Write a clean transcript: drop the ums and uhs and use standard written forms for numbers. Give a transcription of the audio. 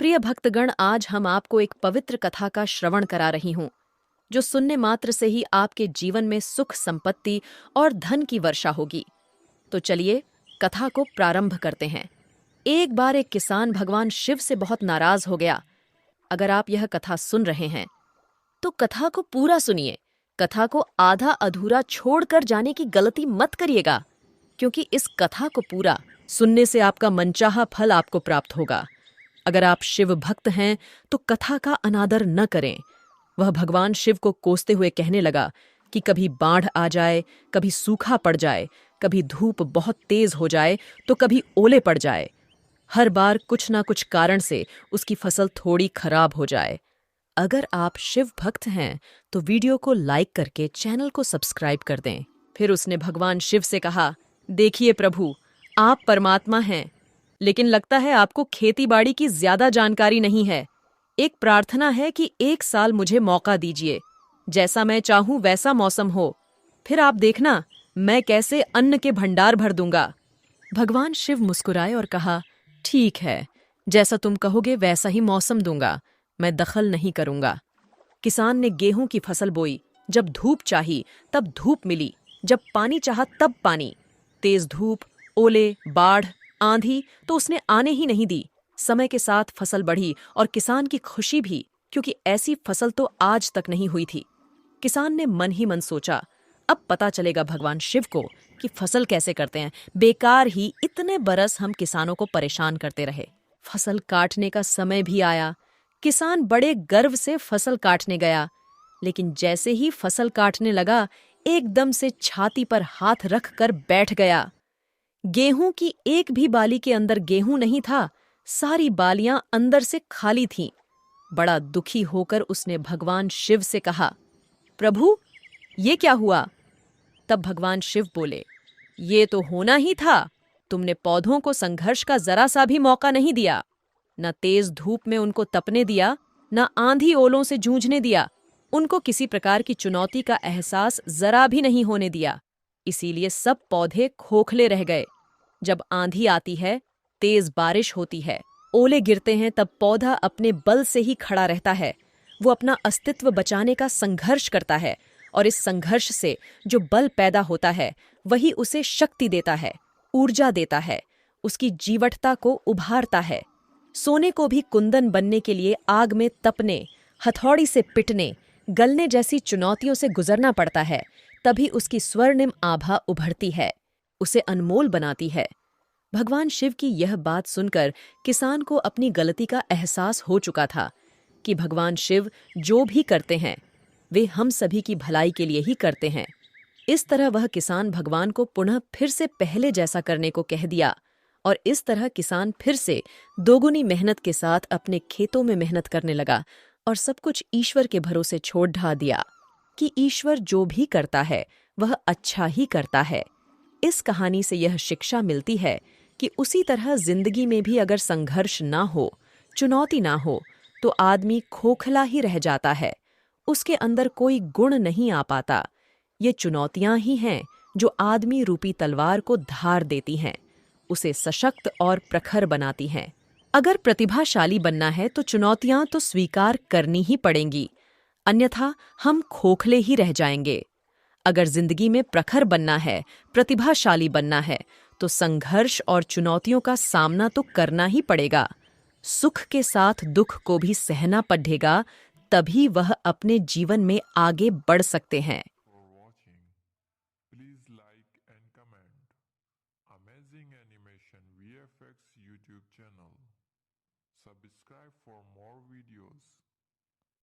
प्रिय भक्तगण, आज हम आपको एक पवित्र कथा का श्रवण करा रही हूँ, जो सुनने मात्र से ही आपके जीवन में सुख, संपत्ति और धन की वर्षा होगी। तो चलिए कथा को प्रारंभ करते हैं। एक बार एक किसान भगवान शिव से बहुत नाराज हो गया। अगर आप यह कथा सुन रहे हैं तो कथा को पूरा सुनिए। कथा को आधा अधूरा छोड़कर जाने की गलती मत करिएगा, क्योंकि इस कथा को पूरा सुनने से आपका मनचाहा फल आपको प्राप्त होगा। अगर आप शिव भक्त हैं तो कथा का अनादर न करें। वह भगवान शिव को कोसते हुए कहने लगा कि कभी बाढ़ आ जाए, कभी सूखा पड़ जाए, कभी धूप बहुत तेज हो जाए तो कभी ओले पड़ जाए। हर बार कुछ ना कुछ कारण से उसकी फसल थोड़ी खराब हो जाए। अगर आप शिव भक्त हैं तो वीडियो को लाइक करके चैनल को सब्सक्राइब कर दें। फिर उसने भगवान शिव से कहा, देखिए प्रभु, आप परमात्मा हैं, लेकिन लगता है आपको खेती बाड़ी की ज्यादा जानकारी नहीं है। एक प्रार्थना है कि 1 साल मुझे मौका दीजिए, जैसा मैं चाहूं वैसा मौसम हो, फिर आप देखना मैं कैसे अन्न के भंडार भर दूंगा। भगवान शिव मुस्कुराए और कहा, ठीक है, जैसा तुम कहोगे वैसा ही मौसम दूंगा, मैं दखल नहीं करूंगा। किसान ने गेहूं की फसल बोई। जब धूप चाही तब धूप मिली, जब पानी चाहा तब पानी। तेज धूप, ओले, बाढ़, आंधी तो उसने आने ही नहीं दी। समय के साथ फसल बढ़ी और किसान की खुशी भी, क्योंकि ऐसी फसल तो आज तक नहीं हुई थी। किसान ने मन ही मन सोचा, अब पता चलेगा भगवान शिव को कि फसल कैसे करते हैं। बेकार ही इतने बरस हम किसानों को परेशान करते रहे। फसल काटने का समय भी आया। किसान बड़े गर्व से फसल काटने गया, लेकिन जैसे ही फसल काटने लगा, एकदम से छाती पर हाथ रख कर बैठ गया। गेहूं की एक भी बाली के अंदर गेहूं नहीं था, सारी बालियां अंदर से खाली थीं। बड़ा दुखी होकर उसने भगवान शिव से कहा, प्रभु, ये क्या हुआ? तब भगवान शिव बोले, ये तो होना ही था। तुमने पौधों को संघर्ष का जरा सा भी मौका नहीं दिया। न तेज धूप में उनको तपने दिया, न आंधी ओलों से जूझने दिया। उनको किसी प्रकार की चुनौती का एहसास जरा भी नहीं होने दिया। इसीलिए सब पौधे खोखले रह गए। जब आंधी आती है, तेज बारिश होती है, ओले गिरते हैं, तब पौधा अपने बल से ही खड़ा रहता है। वो अपना अस्तित्व बचाने का संघर्ष करता है, और इस संघर्ष से जो बल पैदा होता है वही उसे शक्ति देता है, ऊर्जा देता है, उसकी जीवटता को उभारता है। सोने को भी कुंदन बनने के लिए आग में तपने, हथौड़ी से पिटने, गलने जैसी चुनौतियों से गुजरना पड़ता है, तभी उसकी स्वर्णिम आभा उभरती है, उसे अनमोल बनाती है। भगवान शिव की यह बात सुनकर किसान को अपनी गलती का एहसास हो चुका था कि भगवान शिव जो भी करते हैं वे हम सभी की भलाई के लिए ही करते हैं। इस तरह वह किसान भगवान को पुनः फिर से पहले जैसा करने को कह दिया, और इस तरह किसान फिर से दोगुनी मेहनत के साथ अपने खेतों में मेहनत करने लगा और सब कुछ ईश्वर के भरोसे छोड़ ढा दिया कि ईश्वर जो भी करता है वह अच्छा ही करता है। इस कहानी से यह शिक्षा मिलती है कि उसी तरह जिंदगी में भी अगर संघर्ष ना हो, चुनौती ना हो, तो आदमी खोखला ही रह जाता है, उसके अंदर कोई गुण नहीं आ पाता। ये चुनौतियां ही हैं जो आदमी रूपी तलवार को धार देती हैं, उसे सशक्त और प्रखर बनाती हैं। अगर प्रतिभाशाली बनना है तो चुनौतियां तो स्वीकार करनी ही पड़ेंगी, अन्यथा हम खोखले ही रह जाएंगे। अगर जिंदगी में प्रखर बनना है, प्रतिभाशाली बनना है, तो संघर्ष और चुनौतियों का सामना तो करना ही पड़ेगा। सुख के साथ दुख को भी सहना पड़ेगा, तभी वह अपने जीवन में आगे बढ़ सकते हैं। For watching. Please like and comment. Amazing Animation VFX YouTube channel. Subscribe for more videos.